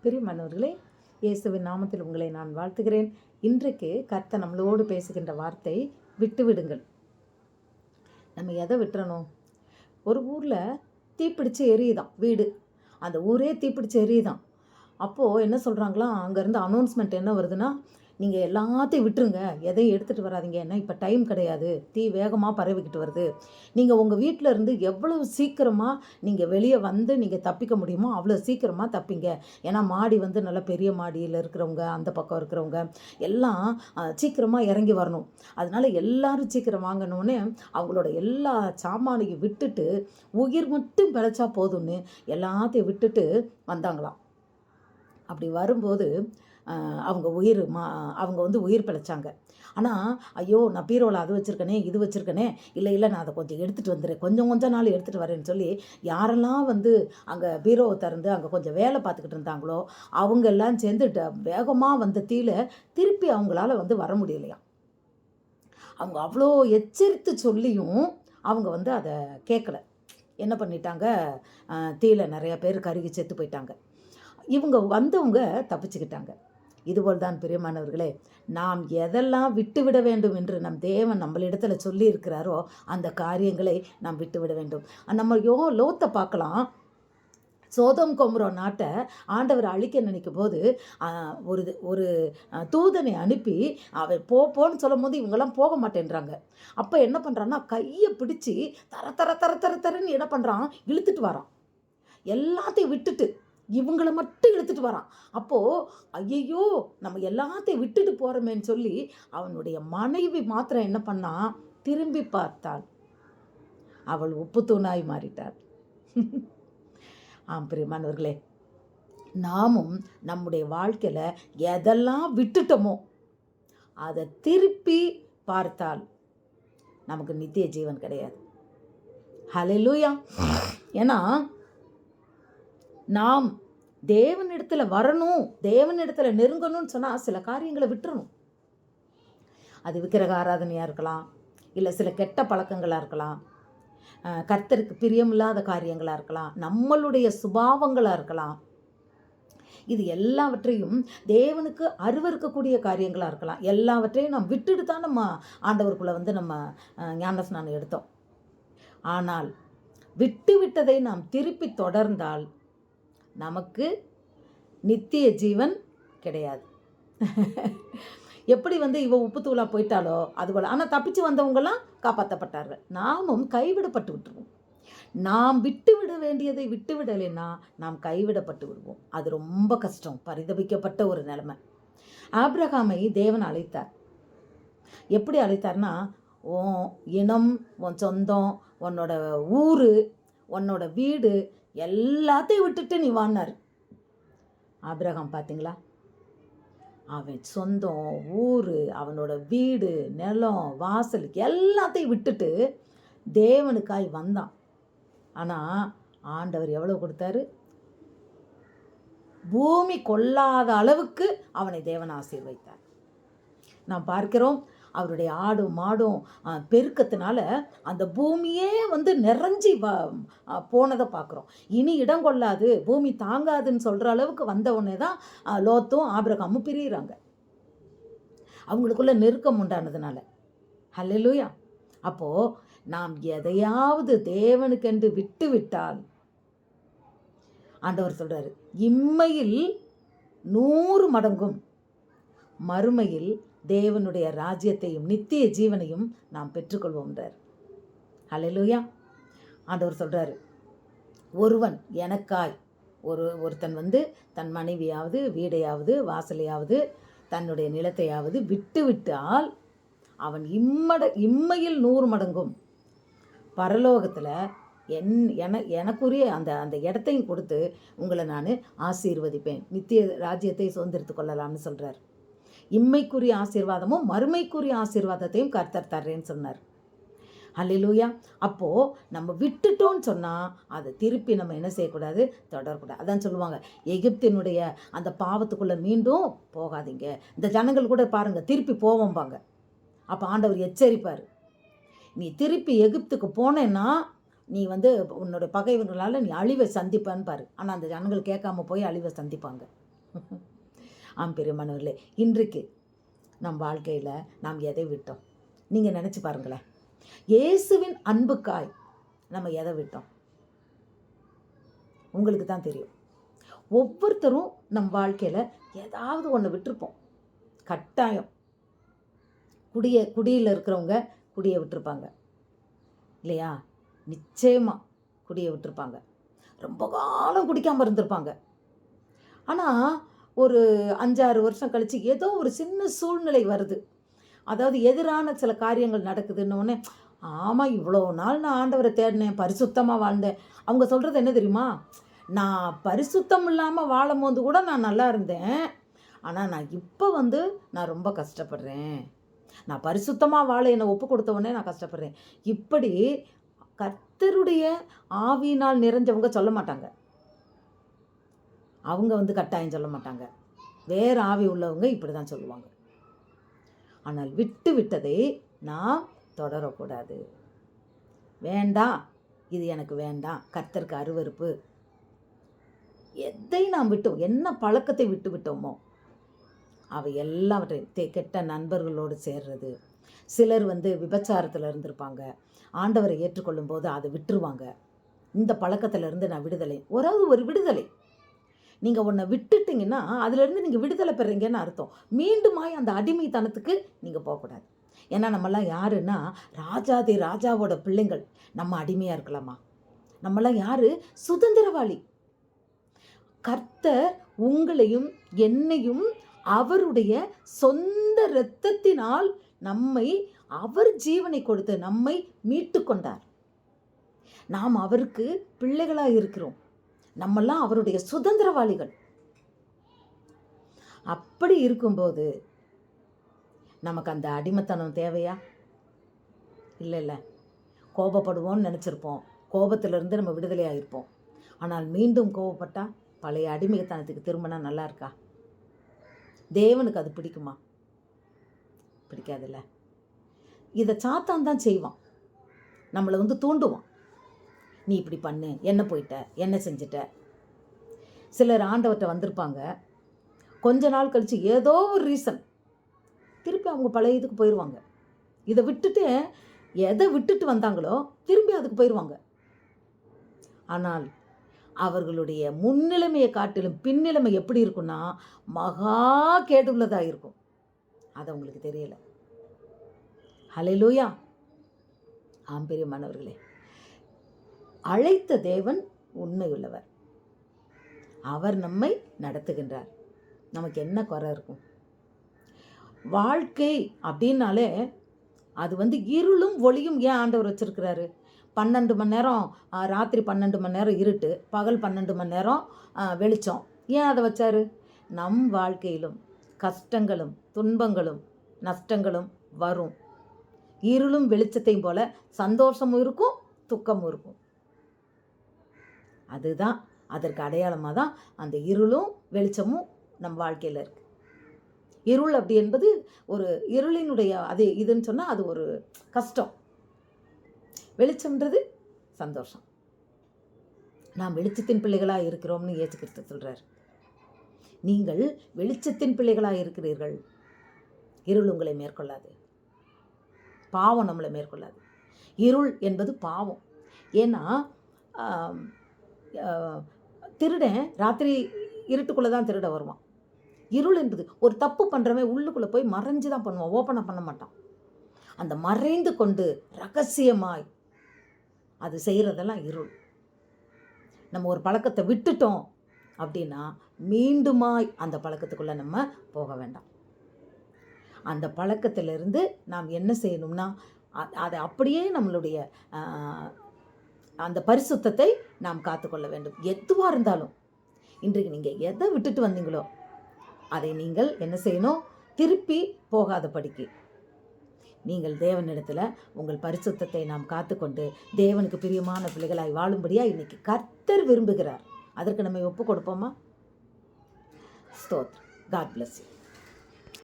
பிரியமானவர்களே, இயேசுவின் நாமத்தில் உங்களை நான் வாழ்த்துகிறேன். இன்றைக்கு கர்த்தர் நம்மளோடு பேசுகின்ற வார்த்தை, விட்டுவிடுங்கள். நம்ம எதை விட்டுறணும்? ஒரு ஊரில் தீப்பிடிச்சு எரியுதான் வீடு. அந்த ஊரே தீப்பிடிச்சு எரியுதான். அப்போது என்ன சொல்கிறாங்களாம், அங்கேருந்து அனௌன்ஸ்மெண்ட் என்ன வருதுன்னா, நீங்கள் எல்லாத்தையும் விட்டுருங்க, எதையும் எடுத்துகிட்டு வராதிங்க, ஏன்னா இப்போ டைம் கிடையாது, தீ வேகமாக பரவிக்கிட்டு வருது. நீங்கள் உங்கள் வீட்டில் இருந்து எவ்வளவு சீக்கிரமாக நீங்கள் வெளியே வந்து நீங்கள் தப்பிக்க முடியுமோ அவ்வளோ சீக்கிரமாக தப்பிங்க. ஏன்னா மாடி வந்து நல்ல பெரிய மாடியில் இருக்கிறவங்க, அந்த பக்கம் இருக்கிறவங்க எல்லாம் சீக்கிரமாக இறங்கி வரணும். அதனால் எல்லோரும் சீக்கிரம் வாங்கணுன்னே அவங்களோட எல்லா சாமானையும் விட்டுட்டு உயிர் மட்டும் பிழைச்சா போதும்னு எல்லாத்தையும் விட்டுட்டு வந்தாங்களாம். அப்படி வரும்போது அவங்க வந்து உயிர் பிழைச்சாங்க. ஆனால் ஐயோ, நான் பீரோவில் அது வச்சுருக்கனே, இது வச்சுருக்கனே, இல்லை நான் அதை கொஞ்சம் எடுத்துகிட்டு வந்துடுறேன், கொஞ்சம் நாள் எடுத்துகிட்டு வரேன்னு சொல்லி யாரெல்லாம் வந்து அங்கே பீரோவை திறந்து அங்கே கொஞ்சம் வேலை பார்த்துக்கிட்டு இருந்தாங்களோ அவங்க எல்லாம் சேர்ந்து வேகமாக வந்த தீயில திருப்பி அவங்களால வந்து வர முடியலையாம். அவங்க அவ்வளோ எச்சரித்து சொல்லியும் அவங்க வந்து அதை கேட்கல. என்ன பண்ணிட்டாங்க, தீயில நிறையா பேர் கருகி செத்து போயிட்டாங்க. இவங்க வந்தவங்க தப்பிச்சுக்கிட்டாங்க. இதுபோல் தான் பிரியமானவர்களே, நாம் எதெல்லாம் விட்டுவிட வேண்டும் என்று நம் தேவன் நம்மளிடத்துல சொல்லி இருக்கிறாரோ அந்த காரியங்களை நாம் விட்டுவிட வேண்டும். நம்ம லோத்தை பார்க்கலாம். சோதோம் கொமோரா நாட்டை ஆண்டவர் அழிக்க நினைக்கும் போது ஒரு தூதனை அனுப்பி அவர் போன்னு சொல்லும் போது இவங்கெல்லாம் போக மாட்டேன்றாங்க. அப்போ என்ன பண்ணுறான்னா, கையை பிடிச்சி தரன்னு என்ன பண்ணுறான், இழுத்துட்டு வரான். எல்லாத்தையும் விட்டுட்டு இவங்களை மட்டும் இழுத்துட்டு வரான். அப்போது ஐயையோ, நம்ம எல்லாத்தையும் விட்டுட்டு போகிறோமேன்னு சொல்லி அவனுடைய மனைவி மாத்திரம் என்ன பண்ணா, திரும்பி பார்த்தாள். அவள் உப்பு தூணாய் மாறிட்டாள். பிரியமானவர்களே, நாமும் நம்முடைய வாழ்க்கையில் எதெல்லாம் விட்டுட்டோமோ அதை திருப்பி பார்த்தால் நமக்கு நித்திய ஜீவன் கிடையாது. ஹல்லேலூயா. ஏன்னா நாம் தேவனிடத்துல வரணும், தேவனிடத்துல நெருங்கணும்னு சொன்னால் சில காரியங்களை விட்டுறணும். அது விக்கிரக ஆராதனையாக இருக்கலாம், இல்லை சில கெட்ட பழக்கங்களாக இருக்கலாம், கர்த்தருக்கு பிரியமில்லாத காரியங்களாக இருக்கலாம், நம்மளுடைய சுபாவங்களாக இருக்கலாம். இது எல்லாவற்றையும் தேவனுக்கு அருவருக்கக்கூடிய காரியங்களாக இருக்கலாம். எல்லாவற்றையும் நாம் விட்டுட்டு தான் நம்ம ஆண்டவருக்குள்ளே வந்து நம்ம ஞானஸ்நானம் எடுத்தோம். ஆனால் விட்டு விட்டதை நாம் திருப்பி தொடர்ந்தால் நமக்கு நித்திய ஜீவன் கிடையாது. எப்படி வந்து இவ உப்பு தூளா போயிட்டாலோ அதுபோல். ஆனால் தப்பிச்சு வந்தவங்கெல்லாம் காப்பாற்றப்பட்டார்கள். நாமும் கைவிடப்பட்டு விட்டுருவோம். நாம் விட்டுவிட வேண்டியதை விட்டுவிடலைன்னா நாம் கைவிடப்பட்டு விடுவோம். அது ரொம்ப கஷ்டம், பரிதபிக்கப்பட்ட ஒரு நிலைமை. ஆபிரகாமை தேவன் அழைத்தார். எப்படி அழைத்தார்னா, உன் இனம், உன் சொந்தம், உன்னோட ஊர், உன்னோட வீடு எல்லாத்தையும் விட்டுட்டு நீ வான்னார். ஆபிரகாம் பார்த்தீங்களா, அவன் சொந்தம், ஊர், அவனோட வீடு, நிலம், வாசல் எல்லாத்தையும் விட்டுட்டு தேவனுக்காய் வந்தான். ஆனால் ஆண்டவர் எவ்வளோ கொடுத்தாரு? பூமி கொள்ளாத அளவுக்கு அவனை தேவன் ஆசீர்வதித்தார். நாம் பார்க்கிறோம், அவருடைய ஆடும் மாடும் பெருக்கத்தினால அந்த பூமியே வந்து நிறைஞ்சி போனதை பார்க்குறோம். இனி இடம் கொள்ளாது, பூமி தாங்காதுன்னு சொல்கிற அளவுக்கு வந்தவுடனே தான் லோத்தும் ஆபிரகாமும் பிரிகிறாங்க, அவங்களுக்குள்ள நெருக்கம் உண்டானதுனால. ஹல்லேலூயா. அப்போது நாம் எதையாவது தேவனுக்கென்று விட்டு விட்டால் ஆண்டவர் சொல்கிறாரு, இம்மையில் 100 மடங்கும் மறுமையில் தேவனுடைய ராஜ்யத்தையும் நித்திய ஜீவனையும் நாம் பெற்றுக்கொள்வோம்ன்றார். ஹல்லேலூயா. ஆண்டவர் சொல்கிறாரு, ஒருவன் எனக்காய் ஒருத்தன் வந்து தன் மனைவியாவது, வீடையாவது, வாசலையாவது, தன்னுடைய நிலத்தையாவது விட்டு விட்டால் அவன் இம்மையில் 100 மடங்கும் பரலோகத்தில் எனக்குரிய அந்த இடத்தையும் கொடுத்து உங்களை நான் ஆசீர்வதிப்பேன், நித்திய ராஜ்யத்தை சுதந்திரித்து கொள்ளலாம்னு சொல்கிறார். இம்மைக்குரிய ஆசீர்வாதமும் மறுமைக்குரிய ஆசீர்வாதத்தையும் கர்த்தர் தர்றேன்னு சொன்னார். ஹல்லேலூயா. அப்போது நம்ம விட்டுட்டோன்னு சொன்னால் அதை திருப்பி நம்ம என்ன செய்யக்கூடாது, தொடரக்கூடாது. அதான் சொல்லுவாங்க, எகிப்தினுடைய அந்த பாவத்துக்குள்ளே மீண்டும் போகாதீங்க. இந்த ஜனங்கள் கூட பாருங்கள், திருப்பி போவோம்பாங்க. அப்போ ஆண்டவர் எச்சரிப்பார், நீ திருப்பி எகிப்துக்கு போனேன்னா நீ வந்து உன்னோட பகைவர்களால் நீ அழிவை சந்திப்பான்னு பாரு. ஆனால் அந்த ஜனங்கள் கேட்காம போய் அழிவை சந்திப்பாங்க. ஆம் பிரியமானவர்களே, இன்றைக்கு நம் வாழ்க்கையில் நாம் எதை விட்டோம்? நீங்கள் நினச்சி பாருங்களேன். இயேசுவின் அன்புக்காய் நம்ம எதை விட்டோம்? உங்களுக்கு தான் தெரியும். ஒவ்வொருத்தரும் நம் வாழ்க்கையில் ஏதாவது ஒன்று விட்டுருப்போம். கட்டாயம். குடியில் இருக்கிறவங்க குடியை விட்டுருப்பாங்க இல்லையா? நிச்சயமாக குடியை விட்டுருப்பாங்க. ரொம்ப காலம் குடிக்காமல் இருந்திருப்பாங்க. ஆனால் ஒரு 5-6 வருஷம் கழித்து ஏதோ ஒரு சின்ன சூழ்நிலை வருது. அதாவது எதிரான சில காரியங்கள் நடக்குதுன்னொடனே, ஆமாம் இவ்வளோ நாள் நான் ஆண்டவரை தேடினேன், பரிசுத்தமாக வாழ்ந்தேன். அவங்க சொல்கிறது என்ன தெரியுமா? நான் பரிசுத்தம் இல்லாமல் வாழும் போது கூட நான் நல்லா இருந்தேன், ஆனால் நான் இப்போ நான் ரொம்ப கஷ்டப்படுறேன். நான் பரிசுத்தமாக வாழ என்னை ஒப்பு கொடுத்தவொடனே நான் கஷ்டப்படுறேன். இப்படி கர்த்தருடைய ஆவியினால் நிறைஞ்சவங்க சொல்ல மாட்டாங்க. அவங்க கட்டாயம் சொல்ல மாட்டாங்க. வேறு ஆவி உள்ளவங்க இப்படி தான் சொல்லுவாங்க. ஆனால் விட்டு விட்டதை நாம் தொடரக்கூடாது. வேண்டாம், இது எனக்கு வேண்டாம், கர்த்தருக்கு அருவருப்பு. எதை நாம் விட்டோம், என்ன பழக்கத்தை விட்டு விட்டோமோ அவை எல்லாவற்றையும், கெட்ட நண்பர்களோடு சேர்றது. சிலர் விபச்சாரத்தில் இருந்திருப்பாங்க, ஆண்டவரை ஏற்றுக்கொள்ளும் போது அதை விட்டுருவாங்க. இந்த பழக்கத்திலிருந்து நான் விடுதலை. ஒரு விடுதலை. நீங்கள் ஒன்றை விட்டுட்டிங்கன்னா அதிலேருந்து நீங்கள் விடுதலை பெறீங்கன்னு அர்த்தம். மீண்டுமாய் அந்த அடிமைத்தனத்துக்கு நீங்கள் போகக்கூடாது. ஏன்னா நம்மலாம் யாருன்னா ராஜாதி ராஜாவோட பிள்ளைங்கள். நம்ம அடிமையாக இருக்கலாமா? நம்மளாம் யார்? சுதந்திரவாளி. கர்த்தர் உங்களையும் என்னையும் அவருடைய சொந்த இரத்தத்தினால் நம்மை, அவர் ஜீவனை கொடுத்து நம்மை மீட்டு கொண்டார். நாம் அவருக்கு பிள்ளைகளாக இருக்கிறோம். நம்மெல்லாம் அவருடைய சுதந்திரவாளிகள். அப்படி இருக்கும்போது நமக்கு அந்த அடிமைத்தனம் தேவையா? இல்லை. கோபப்படுவோம்னு நினச்சிருப்போம். கோபத்திலிருந்து நம்ம விடுதலை ஆகிருப்போம். ஆனால் மீண்டும் கோபப்பட்டால் பழைய அடிமைத்தனத்துக்கு திரும்பினா நல்லா இருக்கா? தேவனுக்கு அது பிடிக்குமா? பிடிக்காதுல்ல. இதை சாத்தான் தான் செய்வான். நம்மளை தூண்டுவான். நீ இப்படி பண்ணு, என்ன போயிட்ட, என்ன செஞ்சிட்ட. சிலர் ஆண்டவர்கிட்ட வந்திருப்பாங்க, கொஞ்ச நாள் கழித்து ஏதோ ஒரு ரீசன் திருப்பி அவங்க பழைய இதுக்கு போயிடுவாங்க. இதை விட்டுட்டு எதை விட்டுட்டு வந்தாங்களோ திரும்பி அதுக்கு போயிடுவாங்க. ஆனால் அவர்களுடைய முன்னிலைமையை காட்டிலும் பின்னிலைமை எப்படி இருக்குன்னா மகா கேடுள்ளதாக இருக்கும். அது அவங்களுக்கு தெரியலை. ஹல்லேலூயா. ஆம் பிரியமானவர்களே, அழைத்த தேவன் உண்மையுள்ளவர். அவர் நம்மை நடத்துகின்றார். நமக்கு என்ன குறை இருக்கும்? வாழ்க்கை அப்படின்னாலே அது இருளும் ஒளியும் ஏன் ஆண்டவர் வச்சிருக்கிறாரு? 12 மணி நேரம், ராத்திரி 12 மணி நேரம் இருட்டு, பகல் 12 மணி நேரம் வெளிச்சம். ஏன் அதை வச்சாரு? நம் வாழ்க்கையிலும் கஷ்டங்களும் துன்பங்களும் நஷ்டங்களும் வரும். இருளும் வெளிச்சத்தையும் போல சந்தோஷமும் இருக்கும், துக்கமும் இருக்கும். அதுதான் அதற்கு அடையாளமாக தான் அந்த இருளும் வெளிச்சமும் நம் வாழ்க்கையில் இருக்குது. இருள் அப்படி என்பது ஒரு இருளினுடைய அது இதுன்னு சொன்னால் அது ஒரு கஷ்டம். வெளிச்சம்ன்றது சந்தோஷம். நாம் வெளிச்சத்தின் பிள்ளைகளாக இருக்கிறோம்னு இயேசு கிறிஸ்து சொல்கிறார். நீங்கள் வெளிச்சத்தின் பிள்ளைகளாக இருக்கிறீர்கள். இருள் உங்களை மேற்கொள்ளாது, பாவம் நம்மளை மேற்கொள்ளாது. இருள் என்பது பாவம். ஏன்னா திருடன் ராத்திரி இருட்டுக்குள்ளே தான் திருட வருவான். இருள் என்பது ஒரு தப்பு பண்ணுறவன் உள்ளுக்குள்ளே போய் மறைஞ்சு தான் பண்ணுவான், ஓப்பனாக பண்ண மாட்டான். அந்த மறைந்து கொண்டு ரகசியமாய் அது செய்கிறதெல்லாம் இருள். நம்ம ஒரு பழக்கத்தை விட்டுட்டோம் அப்படின்னா மீண்டுமாய் அந்த பழக்கத்துக்குள்ளே நம்ம போக வேண்டாம். அந்த பழக்கத்திலிருந்து நாம் என்ன செய்யணும்னா அதை அப்படியே நம்மளுடைய அந்த பரிசுத்தத்தை நாம் காத்துக்கொள்ள வேண்டும். எதுவாக இருந்தாலும் இன்றைக்கு நீங்கள் எதை விட்டுட்டு வந்தீங்களோ அதை நீங்கள் என்ன செய்யணும்? திருப்பி போகாத படிக்கு நீங்கள் தேவனிடத்தில் உங்கள் பரிசுத்தத்தை நாம் காத்துக்கொண்டு தேவனுக்கு பிரியமான பிள்ளைகளாய் வாழும்படியாக இன்றைக்கி கர்த்தர் விரும்புகிறார். அதற்கு நம்ம ஒப்பு கொடுப்போமா? ஸ்தோத்திரம். God bless you.